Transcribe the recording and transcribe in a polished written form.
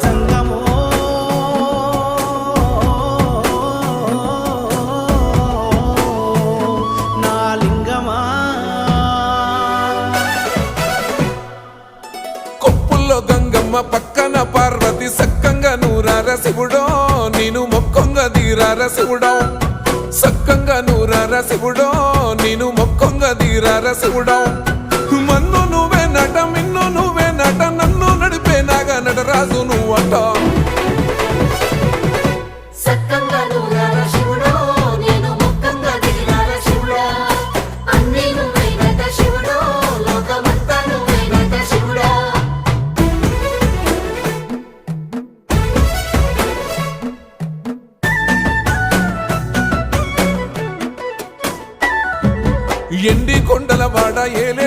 జంగమో నా లింగమా కొప్పుల్లో గంగమ్మ పక్కన పార్వతి సక్కంగా నూరార శివుడో నేను మొక్కంగా తీరార శివుడో సక్కంగా నూరార శివుడో నేను మొక్కంగా తీరార శివుడో మన్ను నువ్వే నట మిన్ను నువ్వే నట నన్ను నడిపే నాగా నటరాజు నువ్వట ఎండి కొండల వాడ ఏలే